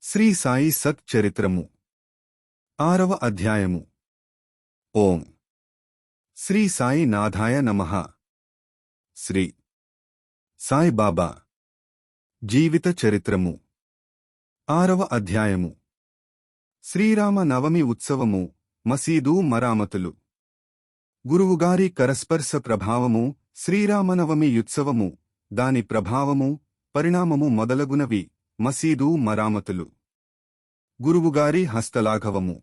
శ్రీ సాయి సత్ చరిత్రము 6వ అధ్యాయము. ఓం శ్రీ సాయి నాథాయ నమః. శ్రీ సాయి బాబా జీవిత చరిత్రము 6వ అధ్యాయము. శ్రీరామ నవమి ఉత్సవము, మసీదు మరామతులు. గురువుగారి కరస్పర్శ ప్రభావము, శ్రీరామనవమి యుత్సవము, దాని ప్రభావము, పరిణామము మొదలగునవి. మసీదు మరామతులు. గురువుగారి హస్తలాఘవము.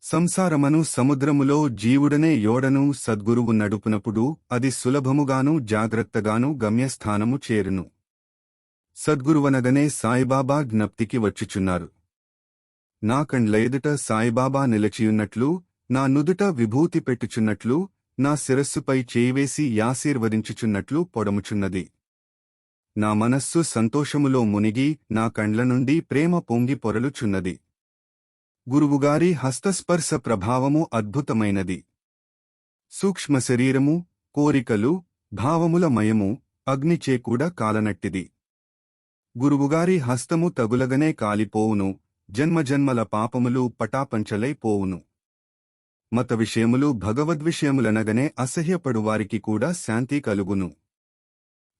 సంసారమను సముద్రములో జీవుడనే యోడను సద్గురువు నడుపునప్పుడు అది సులభముగాను జాగ్రత్తగాను గమ్యస్థానము చేరును. సద్గురువనగనే సాయిబాబా జ్ఞప్తికి వచ్చుచున్నారు. నా కండ్ల ఎదుట సాయిబాబా నిలచియున్నట్లు, నా నుదుట విభూతి పెట్టుచున్నట్లు, నా శిరస్సుపై చేయివేసి యాశీర్వదించుచున్నట్లు పొడముచున్నది. నా మనస్సు సంతోషములో మునిగి నా కండ్ల నుండి ప్రేమ పొంగి పొరలుచున్నది. గురువుగారి హస్తస్పర్శ ప్రభావము అద్భుతమైనది. సూక్ష్మ శరీరము, కోరికలు, భావముల మయము, అగ్నిచే కూడా కాలనట్టిది. గురువుగారి హస్తము తగులగనే కాలిపోవును, జన్మజన్మల పాపములు పటాపంచలైపోవును. మత విషయములు భగవద్విషయములనగనే అసహ్యపడువారికి కూడా శాంతి కలుగును.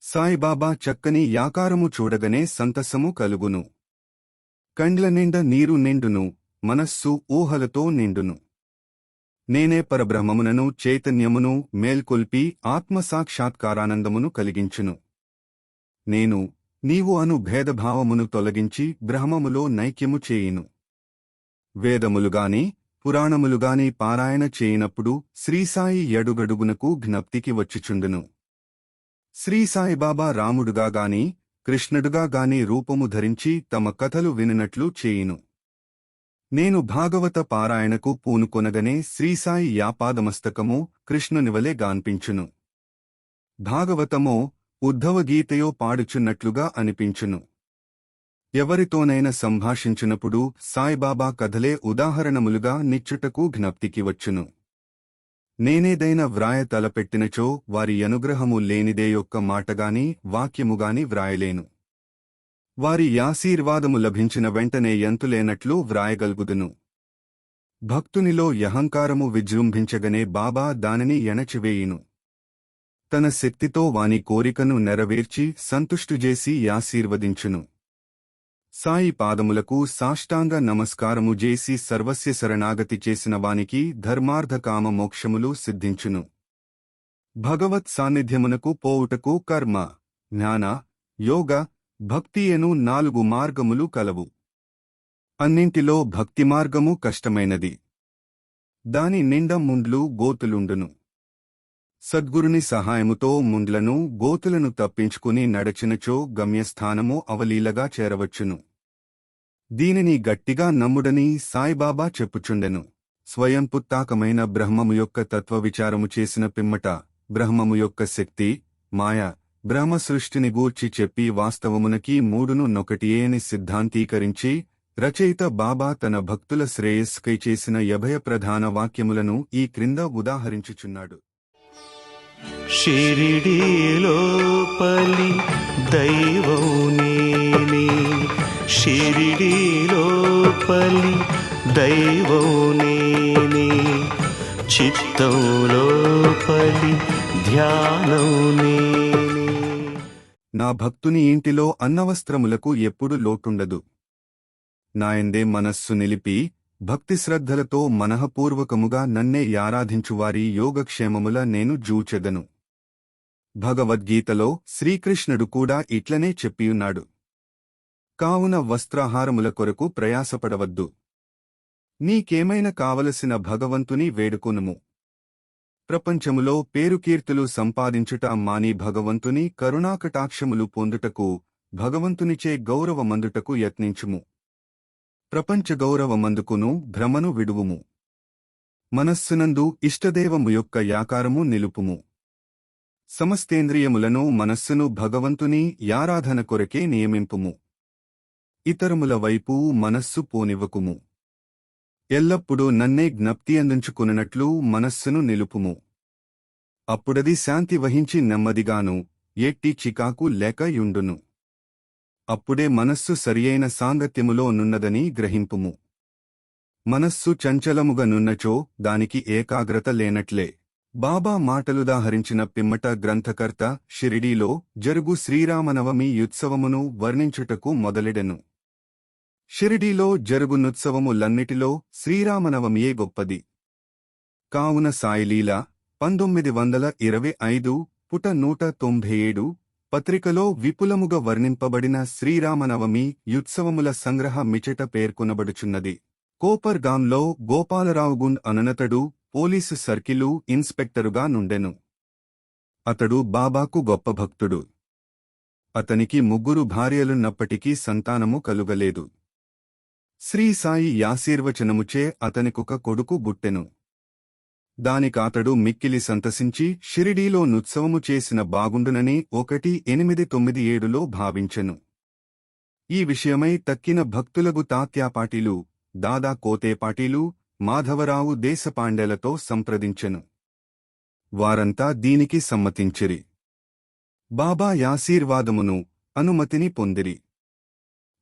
సాయిబాబా చక్కని యాకారము చూడగనే సంతసము కలుగును. కండ్ల నిండ నీరు నిండును, మనస్సు ఊహలతో నిండును. నేనే పరబ్రహ్మమునను చైతన్యమును మేల్కొల్పి ఆత్మసాక్షాత్కారానందమును కలిగించును. నేను నీవు అను భేదభావమును తొలగించి బ్రహ్మములో నైక్యము చేయును. వేదములుగాని పురాణములుగాని పారాయణ చేయనప్పుడు శ్రీసాయి ఎడుగడుగునకు జ్ఞప్తికి వచ్చుచుండును. శ్రీసాయిబాబా రాముడుగా గాని కృష్ణుడుగా గాని రూపము ధరించి తమ కథలు వినినట్లు చేయును. నేను భాగవత పారాయణకు పూనుకొనగనే శ్రీసాయి యాపాదమస్తకము కృష్ణునివలే గాన్పించును. భాగవతమో ఉద్ధవగీతయో పాడుచున్నట్లుగా అనిపించును. ఎవరితోనైనా సంభాషించునప్పుడు సాయిబాబా కథలే ఉదాహరణములుగా నిచ్చుటకు జ్ఞప్తికి వచ్చును. నేనేదైనా వ్రాయ తలపెట్టినచో వారి అనుగ్రహము లేనిదే యొక్క మాటగాని వాక్యముగాని వ్రాయలేను. వారి యాశీర్వాదము లభించిన వెంటనే ఎంతులేనట్లు వ్రాయగల్గుదును. భక్తునిలో యహంకారము విజృంభించగనే బాబా దానిని ఎణచివేయును. తన శక్తితో వాని కోరికను నెరవేర్చి సంతుష్టుజేసి యాశీర్వదించును. సాయి పాదములకు సాష్టాంగ నమస్కారము చేసి సర్వస్య శరణాగతి చేసిన వానికి ధర్మార్థకామ మోక్షములు సిద్ధించును. భగవత్ సాన్నిధ్యమునకు పోవుటకు కర్మ, జ్ఞాన, యోగ, భక్తియను 4 మార్గములు కలవు. అన్నింటిలో భక్తి మార్గము కష్టమైనది. దాని నిండ ముండ్లు గోతులుండును. సద్గురుని సహాయముతో ముండ్లను గోతులను తప్పించుకుని నడచినచో గమ్యస్థానము అవలీలగా చేరవచ్చును. దీనిని గట్టిగా నమ్ముడని సాయిబాబా చెప్పుచుండెను. స్వయంపుత్తాకమైన బ్రహ్మము యొక్క తత్వవిచారము చేసిన పిమ్మట బ్రహ్మము యొక్క శక్తి, మాయ, బ్రహ్మ సృష్టిని గూర్చి చెప్పి వాస్తవమునకి 3ను నొకటియేని సిద్ధాంతీకరించి రచయిత బాబా తన భక్తుల శ్రేయస్కై చేసిన 50 ప్రధాన వాక్యములను ఈ క్రింద ఉదాహరించుచున్నాడు. షిరిడీలోపలి దైవం నేనే, షిరిడీలోపలి దైవం నేనే, చిత్తంలోపలి ధ్యానం నేనే. నా భక్తుని ఇంటిలో అన్నవస్త్రములకు ఎప్పుడు లోటుండదు. నాయందే మనస్సు నిలిపి భక్తిశ్రద్ధలతో మనఃపూర్వకముగా నన్నే యారాధించువారి యోగక్షేమముల నేను జూచెదను. భగవద్గీతలో శ్రీకృష్ణుడు కూడా ఇట్లనే చెప్పియున్నాడు. కావున వస్త్రాహారముల కొరకు ప్రయాసపడవద్దు. నీకేమైనా కావలసిన భగవంతుని వేడుకొనుము. ప్రపంచములో పేరుకీర్తులు సంపాదించుట మాని భగవంతుని కరుణాకటాక్షములు పొందుటకు, భగవంతునిచే గౌరవమందుటకు యత్నించుము. ప్రపంచ గౌరవమందుకును భ్రమను విడువుము. మనస్సునందు ఇష్టదేవము యొక్క యాకారము నిలుపుము. సమస్తేంద్రియములను మనస్సును భగవంతుని యారాధన కొరకే నియమింపుము. ఇతరముల వైపు మనస్సు పోనివ్వకుము. ఎల్లప్పుడూ నన్నే జ్ఞప్తి అందించుకున్నట్లు మనస్సును నిలుపుము. అప్పుడది శాంతి వహించి నెమ్మదిగాను ఎట్టి చికాకు లేక యుండును. అప్పుడే మనస్సు సరియైన సాంగత్యములో నున్నదని గ్రహింపుము. మనస్సు చంచలముగా నున్నచో దానికి ఏకాగ్రత లేనట్లే. బాబా మాటలుదాహరించిన పిమ్మట గ్రంథకర్త షిరిడీలో జరుగు శ్రీరామనవమి యుత్సవమును వర్ణించుటకు మొదలెడెను. షిరిడీలో జరుగునుత్సవములన్నిటిలో శ్రీరామనవమియే గొప్పది. కావున సాయిలీల 1925 పుట 197 పత్రికలో విపులముగా వర్ణింపబడిన శ్రీరామనవమి యుత్సవముల సంగ్రహ మిచట పేర్కొనబడుచున్నది. కోపర్గాంలో గోపాలరావుగుండ్ అననతడు పోలీసు సర్కిలు ఇన్స్పెక్టరుగా నుండెను. అతడు బాబాకు గొప్ప భక్తుడు. అతనికి 3 భార్యలున్నప్పటికీ సంతానము కలుగలేదు. శ్రీ సాయి యాశీర్వచనముచే అతనికొక కొడుకు బుట్టెను. దానికాతడు మిక్కిలి సంతసించి షిరిడీలో నుత్సవము చేసిన బాగుండునని 1897లో భావించెను. ఈ విషయమై తక్కిన భక్తులగు తాత్యాపాటీలు, దాదా కోతేపాటీలు, మాధవరావు దేశపాండేలతో సంప్రదించెను. వారంతా దీనికి సమ్మతించిరి. బాబా యాశీర్వాదమును, అనుమతిని పొందిరి.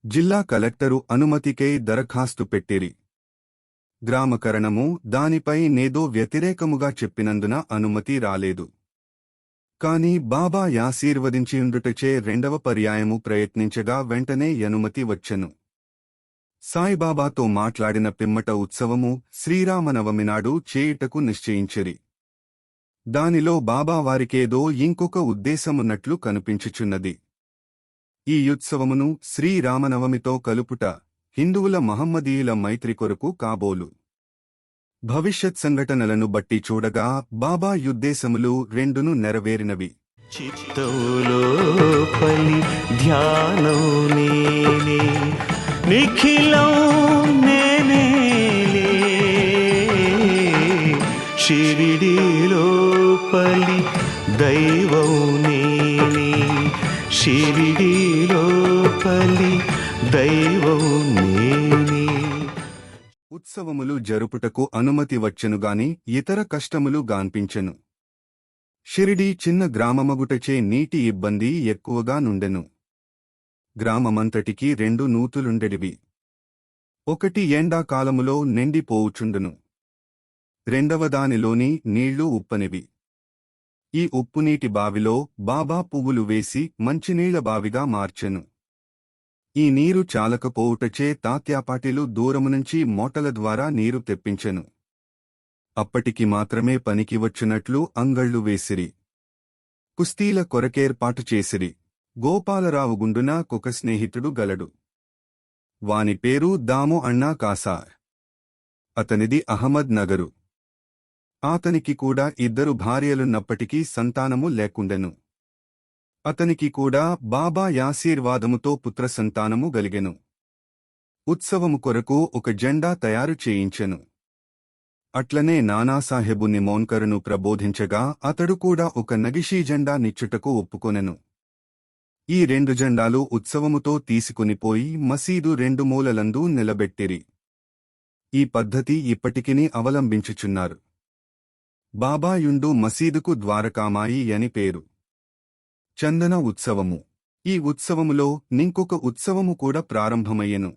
జిల్లా కలెక్టరు అనుమతికై దరఖాస్తు పెట్టిరి. గ్రామకరణము దానిపై నేదో వ్యతిరేకముగా చెప్పినందున అనుమతి రాలేదు. కాని బాబా యాశీర్వదించియుండుటచే రెండవ పర్యాయము ప్రయత్నించగా వెంటనే అనుమతి వచ్చెను. సాయిబాబాతో మాట్లాడిన పిమ్మట ఉత్సవము శ్రీరామనవమినాడు చేయుటకు నిశ్చయించిరి. దానిలో బాబా వారికేదో ఇంకొక ఉద్దేశమున్నట్లు కనిపించుచున్నది. ఈ యుత్సవమును శ్రీరామనవమితో కలుపుట హిందువుల మహమ్మదీయుల మైత్రి కొరకు కాబోలు. భవిష్యత్ సంఘటనలను బట్టి చూడగా బాబా యుద్దేశములు రెండును నెరవేరినవి. చిత్తములోపలి ధ్యానం నేనే, నిఖిలం నేనేలే. షిరిడీలోపలి దైవం నేనే, షిరిడీలోపలి దైవం నేనే. ఉత్సవములు జరుపుటకు అనుమతి వచ్చెనుగాని ఇతర కష్టములు గాన్పించెను. షిరిడీ చిన్న గ్రామమగుటచే నీటి ఇబ్బంది ఎక్కువగా నుండెను. గ్రామమంతటికి 2 నూతులుండెడివి. ఒకటి ఎండాకాలములో నిండిపోవుచుండును. రెండవదానిలోని నీళ్లు ఉప్పనివి. ఈ ఉప్పునీటి బావిలో బాబా పువ్వులు వేసి మంచినీళ్ల బావిగా మార్చెను. ఈ నీరు చాలకపోవుటచే తాత్యాపాటిలు దూరమునుంచి మోటల ద్వారా నీరు తెప్పించెను. అప్పటికి మాత్రమే పనికి వచ్చునట్లు అంగళ్ళు వేసిరి. కుస్తీల కొరకేర్పాటు చేసిరి. గోపాలరావు గుండున కొక స్నేహితుడు గలడు. వాని పేరు దాము అన్నా కాసార్. అతనిది అహ్మద్ నగరు. అతనికి కూడా 2 భార్యలున్నప్పటికీ సంతానము లేకుండెను. అతనికి కూడా బాబా యాశీర్వాదముతో పుత్ర సంతానము గలిగెను. ఉత్సవము కొరకు ఒక జెండా తయారు చేయించెను. అట్లనే నానాసాహెబు నిమోన్కరును ప్రబోధించగా అతడు కూడా ఒక నగిషీ జెండా నిచ్చుటకు ఒప్పుకొనెను. ఈ 2 జెండాలు ఉత్సవముతో తీసుకునిపోయి మసీదు 2 మూలలందు నిలబెట్టిరి. ఈ పద్ధతి ఇప్పటికిని అవలంబించుచున్నారు. బాబాయుండు మసీదుకు ద్వారకామాయి అని పేరు. చందన ఉత్సవము. ఈ ఉత్సవములో నింకొక ఉత్సవము కూడా ప్రారంభమయ్యెను.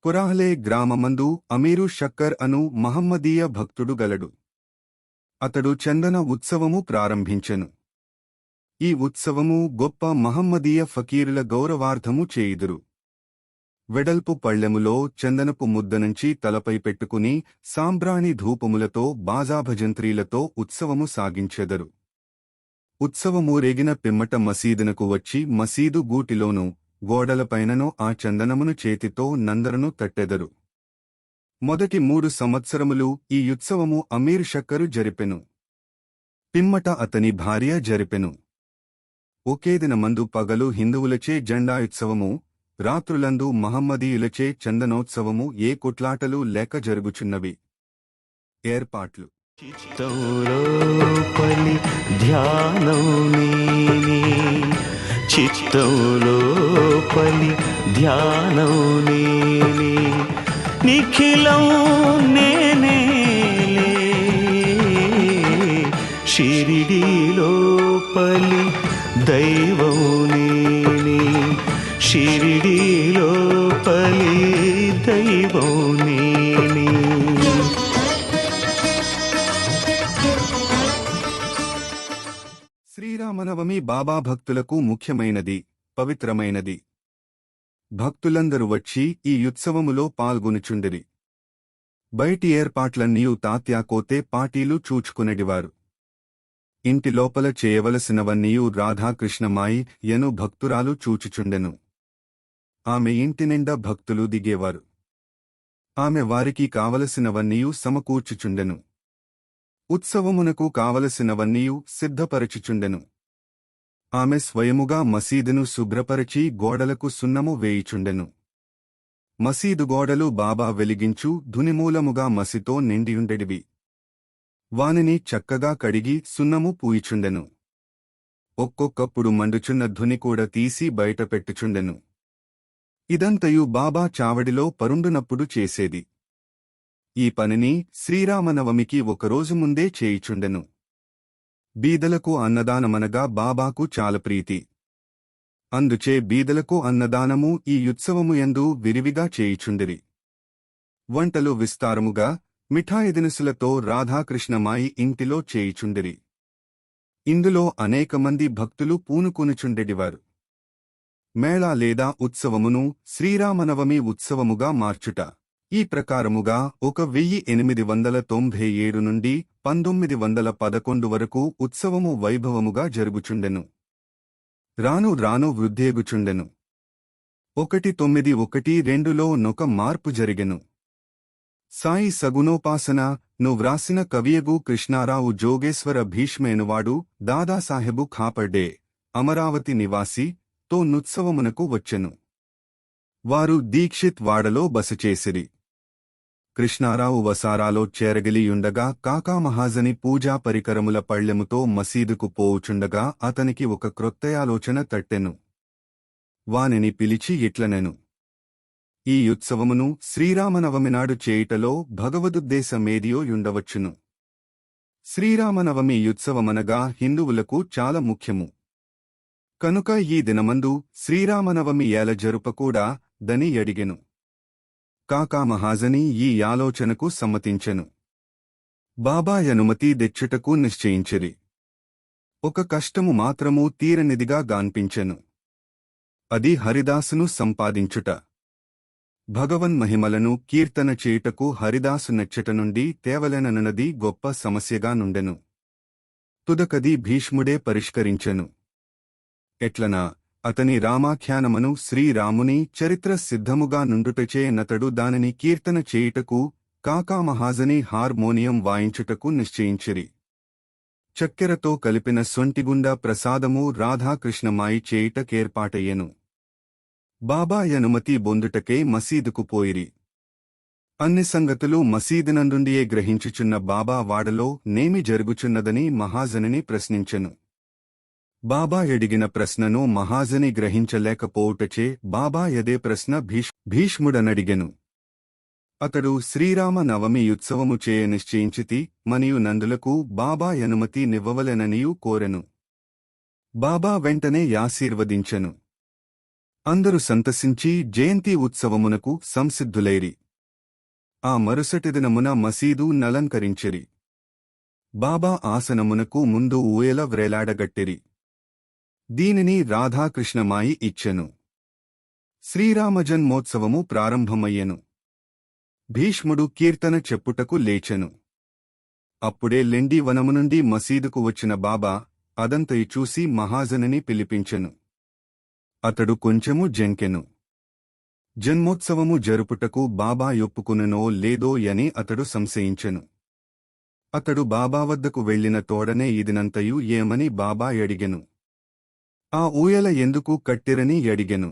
కురాహ్లే గ్రామమందు అమీరు షక్కర్ అను మహమ్మదీయ భక్తుడు గలడు. అతడు చందన ఉత్సవము ప్రారంభించెను. ఈ ఉత్సవము గొప్ప మహమ్మదీయ ఫకీరుల గౌరవార్థము చేయుదురు. వెడల్పు పళ్ళెములో చందనపు ముద్దనుంచి తలపై పెట్టుకుని సాంబ్రాణి ధూపములతో బాజాభజంత్రీలతో ఉత్సవము సాగించెదరు. ఉత్సవము రేగిన పిమ్మట మసీదునకు వచ్చి మసీదు గూటిలోనూ గోడలపైననో ఆ చందనమును చేతితో నందరను తట్టెదరు. మొదటి 3 సంవత్సరములు ఈ యుత్సవము అమీర్ షక్కరు జరిపెను. పిమ్మట అతని భార్య జరిపెను. ఒకేదినమందు పగలు హిందువులచే జెండాయుత్సవము, రాత్రులందు మహమ్మదీయులచే చందనోత్సవము ఏ కొట్లాటలు లేక జరుగుచున్నవి. ఏర్పాట్లు. చిత్తములోపలి ధ్యానం నేనే, చిత్తములోపలి ధ్యానం నేనే, నిఖిలం నేనేలే. షిరిడీలోపలి దైవం నేనే, దైవం నేనే. శ్రీరామనవమి బాబా భక్తులకు ముఖ్యమైనది, పవిత్రమైనది. భక్తులందరూ వచ్చి ఈ ఉత్సవములో పాల్గొనుచుండిరి. బయటి ఏర్పాట్లన్నీయు తాత్యాకోతే పాటీలు చూచుకునెడివారు. ఇంటి లోపల చేయవలసినవన్నీయు రాధాకృష్ణమాయి యను భక్తురాలు చూచుచుండెను. ఆమె ఇంటి నిండా భక్తులు దిగేవారు. ఆమె వారికి కావలసినవన్నీయు సమకూర్చుచుండెను. ఉత్సవమునకు కావలసినవన్నీయు సిద్ధపరచుచుండెను. ఆమె స్వయముగా మసీదును శుభ్రపరచి గోడలకు సున్నము వేయుచుండెను. మసీదు గోడలు బాబా వెలిగించు ధునిమూలముగా మసితో నిండియుండెడివి. వానిని చక్కగా కడిగి సున్నము పూయిచుండెను. ఒక్కొక్కప్పుడు మండుచున్న ధుని కూడా తీసి బయట పెట్టుచుండెను. ఇదంతయు బాబా చావడిలో పరుండునప్పుడు చేసేది. ఈ పనిని శ్రీరామనవమికి ఒకరోజు ముందే చేయుచుండెను. బీదలకు అన్నదానమనగా బాబాకు చాలా ప్రీతి. అందుచే బీదలకు అన్నదానము ఈ ఉత్సవము యందు విరివిగా చేయుచుండిరి. వంటలు విస్తారముగా మిఠాయి దినుసులతో రాధాకృష్ణమాయి ఇంటిలో చేయుచుండిరి. ఇందులో అనేకమంది భక్తులు పూనుకొనుచుండెడివారు. మేళా లేదా ఉత్సవమును శ్రీరామనవమి ఉత్సవముగా మార్చుట. ఈ ప్రకారముగా 1897 నుండి 1911 వరకు ఉత్సవము వైభవముగా జరుగుచుండెను. రాను రాను వృద్ధేగుచుండెను. 1912లో నొక మార్పు జరిగెను. సాయి సగుణోపాసన ను వ్రాసిన కవియగు కృష్ణారావు జోగేశ్వర భీష్మేనువాడు దాదాసాహెబు ఖాపర్డే, అమరావతి నివాసి తో నుత్సవమునకు వచ్చెను. వారు దీక్షిత్ వాడలో బసచేసిరి. కృష్ణారావు వసారాలో చేరగిలియుండగా కాకా మహాజని పూజా పరికరముల పళ్ళెముతో మసీదుకు పోవుచుండగా అతనికి ఒక క్రొత్తయాలోచన తట్టెను. వానిని పిలిచి ఇట్లనెను: ఈ ఉత్సవమును శ్రీరామనవమినాడు చేయుటలో భగవదుద్దేశమేదియో యుండవచ్చును. శ్రీరామనవమి ఉత్సవమనగా హిందువులకు చాలా ముఖ్యము. కనుక ఈ దినమందు శ్రీరామనవమి ఏల జరుపకూడా దని అడిగెను. కాకా మహాజని ఈ ఆలోచనకు సమ్మతించెను. బాబా అనుమతి దెచ్చుటకు నిశ్చయించిరి. ఒక కష్టము మాత్రము తీరనిదిగా గాన్పించెను. అది హరిదాసును సంపాదించుట. భగవన్ మహిమలను కీర్తన చేయుటకు హరిదాసు నెచ్చట నుండి తేవలెననున్నది గొప్ప సమస్యగా నుండెను. తుదకది భీష్ముడే పరిష్కరించెను. ఎట్లనా అతని రామాఖ్యానమను శ్రీరాముని చరిత్ర సిద్ధముగా నుండుటచే నతడు దానిని కీర్తన చేయుటకు కాకా మహాజని హార్మోనియం వాయించుటకు నిశ్చయించిరి. చక్కెరతో కలిపిన సొంటిగుండా ప్రసాదము రాధాకృష్ణమాయి చేయుటకేర్పాటయ్యెను. బాబా అనుమతి బొందుటకే మసీదుకు పోయిరి. అన్ని సంగతులు మసీదునందుండియే గ్రహించుచున్న బాబా వాడలో నేమి జరుగుచున్నదని మహాజనిని ప్రశ్నించెను. బాబా ఎడిగిన ప్రశ్నను మహాజని గ్రహించలేకపోవుటచే బాబా యదే ప్రశ్న భీష్ముడనడిగెను. అతడు శ్రీరామ నవమి ఉత్సవము చేయ నిశ్చయించితి మరియు నందులకు బాబా అనుమతి నివ్వవలెననియూ కోరెను. బాబా వెంటనే యాశీర్వదించెను. అందరు సంతసించి జయంతి ఉత్సవమునకు సంసిద్ధులైరి. ఆ మరుసటి దినమున మసీదు నలంకరించిరి. బాబా ఆసనమునకు ముందు ఊయల వ్రేలాడగట్టిరి. దీనిని రాధాకృష్ణమాయి ఇచ్చెను. శ్రీరామజన్మోత్సవము ప్రారంభమయ్యెను. భీష్ముడు కీర్తన చెప్పుటకు లేచెను. అప్పుడే లెండి వనము నుండి మసీదుకు వచ్చిన బాబా అదంతయు చూసి మహాజనిని పిలిపించెను. అతడు కొంచెము జంకెను. జన్మోత్సవము జరుపుటకు బాబా ఒప్పుకుననో లేదో యని అతడు సంశయించెను. అతడు బాబా వద్దకు వెళ్లిన తోడనే ఇదినంతయు ఏమని బాబా అడిగెను. ఆ ఊయల ఎందుకు కట్టిరని అడిగెను.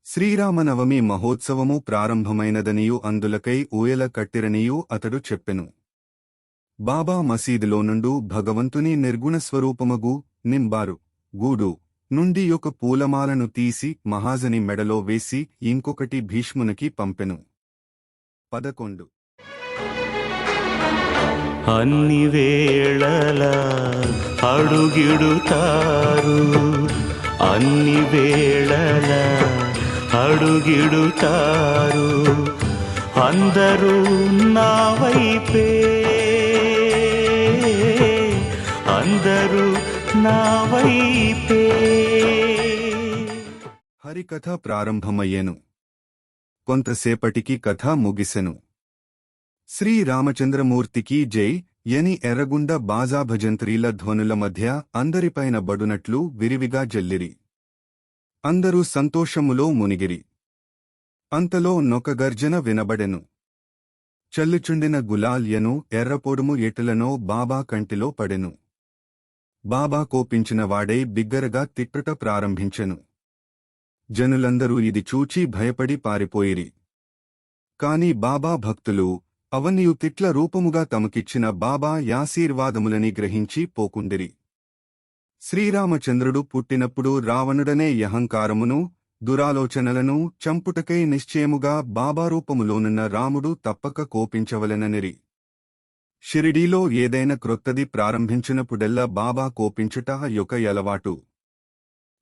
శ్రీరామనవమి మహోత్సవము ప్రారంభమైనదనియూ అందులకై ఊయల కట్టిరనియూ అతడు చెప్పెను. బాబా మసీదులో నుండు భగవంతుని నిర్గుణస్వరూపమగు నింబారు గూడు నుండి ఒక పూలమాలను తీసి మహాజని మెడలో వేసి ఇంకొకటి భీష్మునికి పంపెను. 11 అన్ని వేళల అడుగిడుతారు, అన్ని వేళల అడుగిడుతారు అందరూ నా వైపే, అందరూ నా వైపే. హరికథ ప్రారంభమయ్యెను. కొంతసేపటికి కథ ముగిసెను. శ్రీరామచంద్రమూర్తికి జై యని ఎర్రగుండ బాజాభజంత్రీల ధ్వనుల మధ్య అందరిపైన బడునట్లు విరివిగా జల్లిరి. అందరూ సంతోషములో మునిగిరి. అంతలో నొక గర్జన వినబడెను. చల్లుచుండిన గులాల్యను ఎర్రపొడుము ఎటులనో బాబా కంటిలో పడెను. బాబా కోపించినవాడై బిగ్గరగా తిట్టుట ప్రారంభించెను. జనులందరూ ఇది చూచి భయపడి పారిపోయిరి. కాని బాబా భక్తులు అవనియు తిట్ల రూపముగా తమకిచ్చిన బాబా యాశీర్వాదములని గ్రహించి పోకుండిరి. శ్రీరామచంద్రుడు పుట్టినప్పుడు రావణుడనే యహంకారమును, దురాలోచనలను చంపుటకై నిశ్చయముగా బాబా రూపములోనున్న రాముడు తప్పక కోపించవలెననిరి. షిరిడీలో ఏదైనా క్రొత్తది ప్రారంభించినప్పుడెల్లా బాబా కోపించుట యొక్క అలవాటు.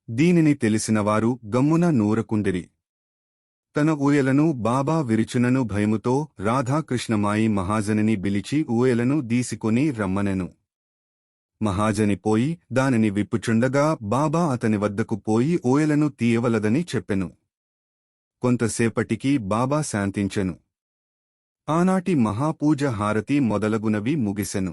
దీనిని తెలిసినవారు గమ్మున నూరకుండిరి. తన ఊయలను బాబా విరిచునను భయముతో రాధాకృష్ణమాయి మహాజనిని బిలిచి ఊయలను దీసికొని రమ్మనెను. మహాజని పోయి దానిని విప్పుచుండగా బాబా అతని వద్దకు పోయి ఊయలను తీయవలదని చెప్పెను. కొంతసేపటికి బాబా శాంతించెను. ఆనాటి మహాపూజ హారతి మొదలగునవి ముగిసెను.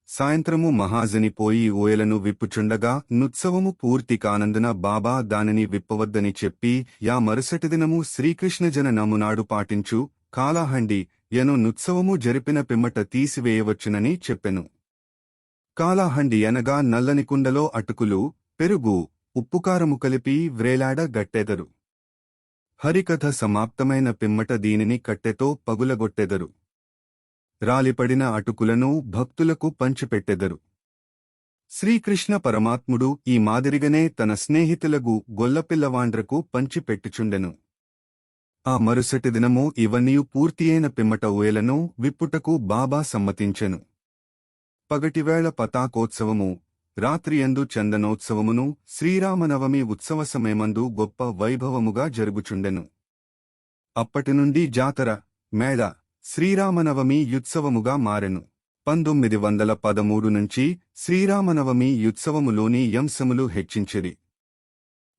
సాయంత్రము మహాజని పోయి ఊయలను విప్పుచుండగా నుత్సవము పూర్తి కానందున బాబా దానిని విప్పవద్దని చెప్పి యా మరుసటి దినము శ్రీకృష్ణజన నమునాడు పాటించు కాలాహండి యను నుత్సవము జరిపిన పిమ్మట తీసివేయవచ్చునని చెప్పెను. కాలాహండి అనగా నల్లని కుండలో అటుకులు, పెరుగు, ఉప్పుకారము కలిపి వ్రేలాడ గట్టెదరు. హరికథ సమాప్తమైన పిమ్మట దీనిని కట్టెతో పగులగొట్టెదరు. రాలిపడిన అటుకులను భక్తులకు పంచిపెట్టెదరు. శ్రీకృష్ణ పరమాత్ముడు ఈ మాదిరిగనే తన స్నేహితులగు గొల్లపిల్లవాండ్రకు పంచిపెట్టుచుండెను. ఆ మరుసటి దినము ఇవన్నీయు పూర్తియైన పిమ్మట ఊయలను విప్పుటకు బాబా సమ్మతించెను. పగటివేళ పతాకోత్సవము, రాత్రియందు చందనోత్సవమును శ్రీరామనవమి ఉత్సవ సమయమందు గొప్ప వైభవముగా జరుగుచుండెను. అప్పటినుండి జాతర, మేళ శ్రీరామనవమి యుత్సవముగా మారెను. 1913 నుంచి శ్రీరామనవమి యుత్సవములోని యంశములు హెచ్చించిరి.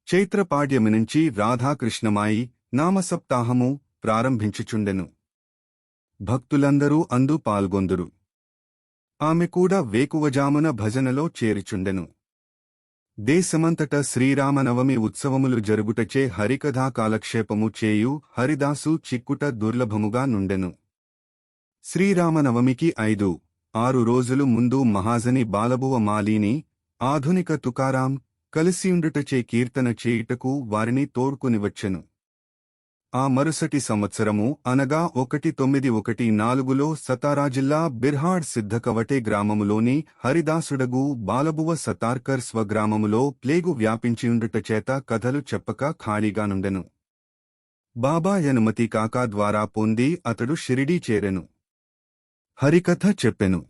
చైత్రపాడ్యమి నుంచి రాధాకృష్ణమాయి నామసప్తాహము ప్రారంభించుచుండెను. భక్తులందరూ అందు పాల్గొందురు. ఆమె కూడా వేకువజామున భజనలో చేరిచుండెను. దేశమంతట శ్రీరామనవమి ఉత్సవములు జరుగుటచే హరికథా కాలక్షేపము చేయు హరిదాసు చిక్కుట దుర్లభముగా నుండెను. శ్రీరామనవమికి 5-6 రోజులు ముందు మహాజని బాలబువ మాలీని, ఆధునిక తుకారాం కలిసియుండుటచే కీర్తన చేయుటకు వారిని తోడ్కొనివచ్చెను. ఆ మరుసటి సంవత్సరము అనగా 1914లో సతారా జిల్లా బిర్హాడ్ సిద్ధకవటే గ్రామములోని హరిదాసుడగు బాలబువ సతార్కర్ స్వగ్రామములో ప్లేగు వ్యాపించియుండుటచేత కథలు చెప్పక ఖాళీగానుండెను. బాబా అనుమతి కాకా ద్వారా పొంది అతడు షిరిడీ చేరెను. హరికథ చెప్పెను.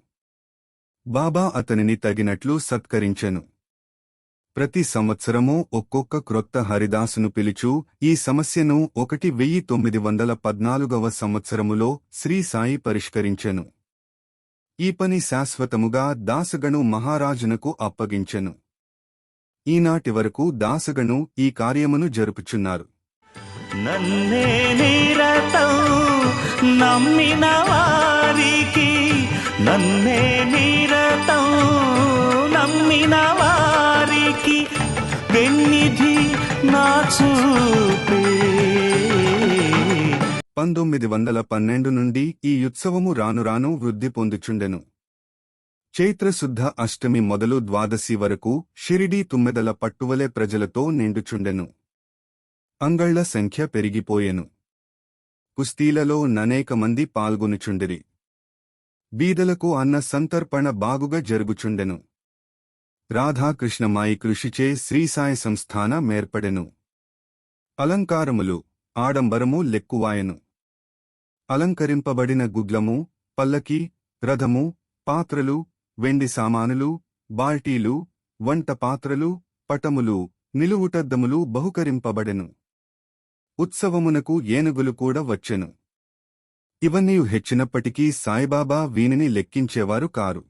బాబా అతనిని తగినట్లు సత్కరించెను. ప్రతి సంవత్సరము ఒక్కొక్క క్రొత్త హరిదాసును పిలుచు ఈ సమస్యను 1914వ సంవత్సరములో శ్రీ సాయి పరిష్కరించెను. ఈ పని శాశ్వతముగా దాసగను మహారాజునకు అప్పగించెను. ఈనాటి వరకు దాసగను ఈ కార్యమును జరుపుచున్నారు. నన్నే నిరతం నమ్మిన వారికి, నన్నే నిరతం నమ్మిన వారికి పెన్నిధి నా చూపే. 1912 నుండి ఈ ఉత్సవము రానురాను వృద్ధి పొందుచుండెను. చైత్రశుద్ధ అష్టమి మొదలు ద్వాదశి వరకు షిరిడీ తుమ్మెదల పట్టువలే ప్రజలతో నిండుచుండెను. అంగళ్ల సంఖ్య పెరిగిపోయెను. కుస్తీలలో ననేక మంది పాల్గొనుచుండిరి. బీదలకు అన్న సంతర్పణ బాగుగా జరుగుచుండెను. రాధాకృష్ణమాయి కృషిచే శ్రీసాయి సంస్థాన మేర్పడెను. అలంకారములు, ఆడంబరము లెక్కువాయెను. అలంకరింపబడిన గుగ్లము, పల్లకి, రథము, పాత్రలు, వెండి సామానులు, బాల్టీలు, వంట పాత్రలు, పటములు, నిలువుటద్దములు బహుకరింపబడెను. ఉత్సవమునకు ఏనుగులు కూడా వచ్చెను. ఇవన్నీ హెచ్చినప్పటికీ సాయిబాబా వీనిని లెక్కించేవారు కారు.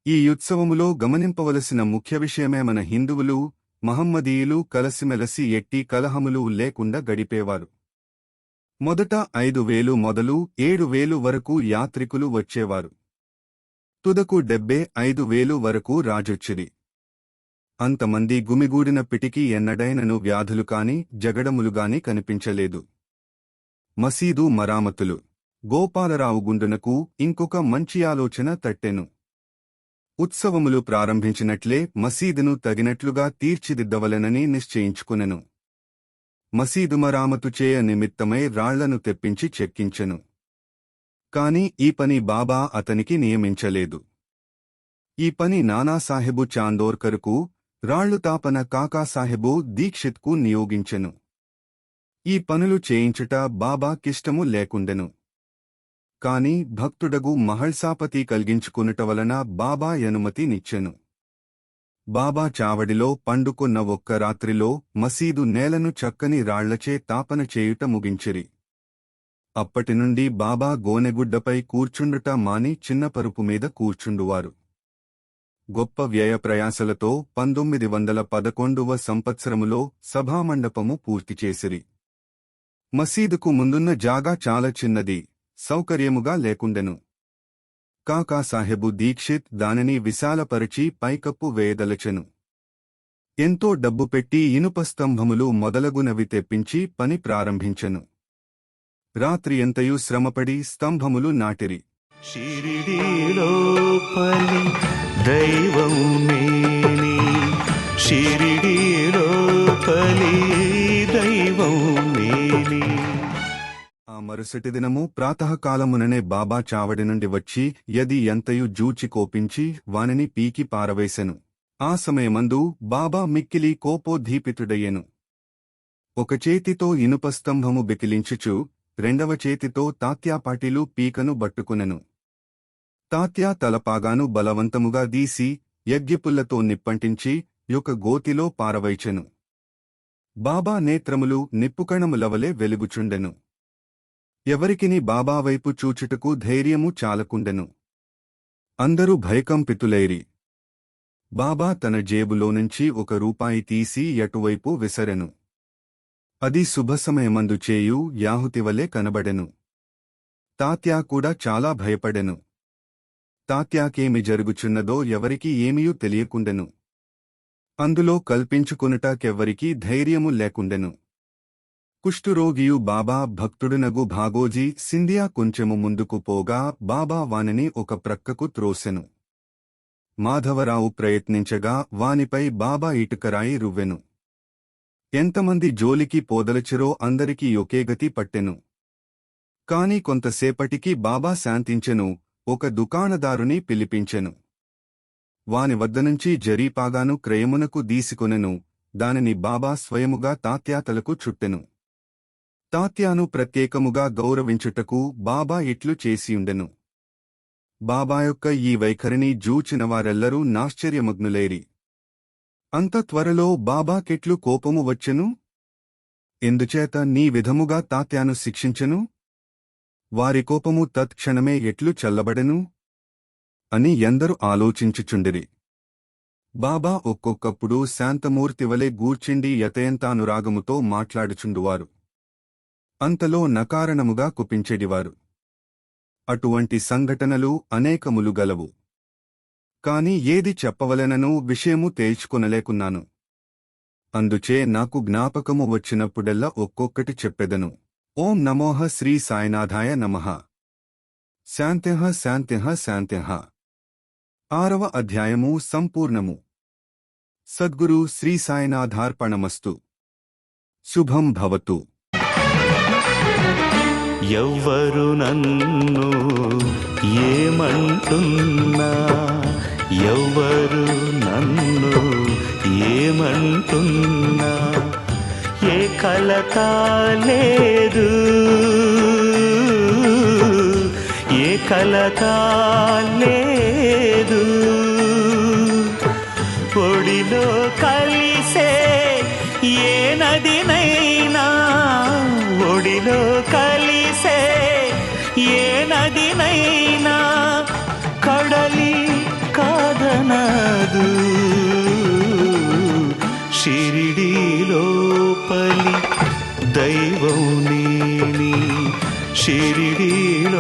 ఈ ఉత్సవములో గమనింపవలసిన ముఖ్య విషయమే మన హిందువులు, మహమ్మదీయులు కలసిమెలసి ఎట్టి కలహములు లేకుండా గడిపేవారు. మొదట 5,000 మొదలు 7,000 వరకు యాత్రికులు వచ్చేవారు. తుదకు 75,000 వరకు రాజొచ్చిరి. అంతమంది గుమిగూడినప్పటికీ ఎన్నడైనను వ్యాధులు కాని జగడములుగాని కనిపించలేదు. మసీదు మరామతులు. గోపాలరావు గుండునకు ఇంకొక మంచి ఆలోచన తట్టెను. ఉత్సవములు ప్రారంభించినట్లే మసీదును తగినట్లుగా తీర్చిదిద్దవలెనని నిశ్చయించుకునెను. మసీదు మరామతు చేయ నిమిత్తమై రాళ్లను తెప్పించి చెక్కించెను. కాని ఈ పని బాబా అతనికి నియమించలేదు. ఈ పని నానాసాహెబు చాందోర్కర్కు, రాళ్లు తాపన కాకాసాహెబు దీక్షిత్కు నియోగించెను. ఈ పనులు చేయించుట బాబాకిష్టము లేకుండెను. కాని భక్తుడగు మహల్సాపతి కలిగించుకునుట వలన బాబా అనుమతి నిచ్చెను. బాబా చావడిలో పండుకొన్న ఒక్క రాత్రిలో మసీదు నేలను చక్కని రాళ్లచే తాపన చేయుట ముగించిరి. అప్పటినుండి బాబా గోనెగుడ్డపై కూర్చుండుట మాని చిన్న పరుపు మీద కూర్చుండువారు. గొప్ప వ్యయ ప్రయాసలతో 1911వ సంవత్సరములో సభామండపము పూర్తిచేసిరి. మసీదుకు ముందున్న జాగా చాలా చిన్నది, సౌకర్యముగా లేకుండెను. కాకాసాహెబు దీక్షిత్ దానిని విశాలపరచి పైకప్పు వేయదలచెను. ఎంతో డబ్బు పెట్టి ఇనుప స్తంభములు మొదలగునవి తెప్పించి పని ప్రారంభించెను. రాత్రి ఎంతయూ శ్రమపడి స్తంభములు నాటిరి. షిరిడీలోపలి దైవం మేని, షిరిడీలోపలి దైవం మేని. ఆ మరుసటి దినము ప్రాతకాలముననే బాబా చావడి నుండి వచ్చి యది ఎంతయు జూచి కోపించి వానిని పీకి పారవేశెను. ఆ సమయమందు బాబా మిక్కిలి కోపోద్దీపితుడయ్యెను. ఒక చేతితో ఇనుప స్తంభము బెకిలించుచు రెండవ చేతితో తాత్యాపాటిలు పీకను బట్టుకునెను. తాత్యా తలపాగాను బలవంతముగా దీసి యజ్ఞపుల్లతో నిప్పంటించి యొక్క గోతిలో పారవైచెను. బాబా నేత్రములు నిప్పుకణములవలే వెలుగుచుండెను. ఎవరికిని బాబావైపు చూచుటకు ధైర్యము చాలకుండెను. అందరూ భయకంపితులైరి. బాబా తన జేబులోనుంచి ₹1 తీసి ఎటువైపు విసరెను. అది శుభసమయమందు చేయు యాహుతివలే కనబడెను. తాత్యా కూడా చాలా భయపడెను. తాత్యాకేమి జరుగుచున్నదో ఎవరికి ఏమీయూ తెలియకుండెను. అందులో కల్పించుకొనుటకెవ్వరికీ ధైర్యము లేకుండెను. కుష్ఠురోగియు బాబా భక్తుడునగు భాగోజీ సింధియా కొంచెము ముందుకు పోగా బాబా వానిని ఒక ప్రక్కకు త్రోసెను. మాధవరావు ప్రయత్నించగా వానిపై బాబా ఇటుకరాయి రువ్వెను. ఎంతమంది జోలికి పోదలచిరో అందరికీ ఒకేగతి పట్టెను. కాని కొంతసేపటికి బాబా శాంతించెను. ఒక దుకాణదారుని పిలిపించెను. వాని వద్దనుంచి జరీపాగాను క్రయమునకు దీసికొనెను. దానిని బాబా స్వయముగా తాత్యాతలకు చుట్టెను. తాత్యాను ప్రత్యేకముగా గౌరవించుటకు బాబా ఇట్లు చేసియుండెను. బాబా యొక్క ఈ వైఖరిని జూచినవారెల్లరూ నాశ్చర్యమగ్నులైరి. అంత త్వరలో బాబాకెట్లు కోపము వచ్చెను? ఎందుచేత నీ విధముగా తాత్యాను శిక్షించెను? వారి కోపము తత్క్షణమే ఎట్లు చల్లబడెను? అని ఎందరు ఆలోచించుచుండిరి. బాబా ఒక్కొక్కప్పుడు శాంతమూర్తివలే గూర్చిండి యతయంతానురాగముతో మాట్లాడుచుండువారు. అంతలో నకారణముగా కుపించెడివారు. అటువంటి సంఘటనలు అనేకములు గలవు. కాని ఏది చెప్పవలెనను విషయము తేల్చుకొనలేకున్నాను. అందుచే నాకు జ్ఞాపకము వచ్చినప్పుడెల్లా ఒక్కొక్కటి చెప్పెదను. ఓం నమోః శ్రీ సాయినాథాయ నమః. శాంత్యః శాంత్యః శాంత్యః. 6వ అధ్యాయము సంపూర్ణము. సద్గురు శ్రీ సాయినాథార్పణమస్తు. శుభం భవతు. ఎవ్వరు నన్ను ఏమంటున్నా, ఎవ్వరు నన్ను ఏమంటున్నా, ఏ కలత లేదు, ఏ కలత లేదు. ఒడిలో కలిసే ఏ నదినైనా నీలో కలిసే ఏ నదినైనా కడలి కాదనదు షిరిడీలోపలి దైవం నేని షిరిడీలోపలి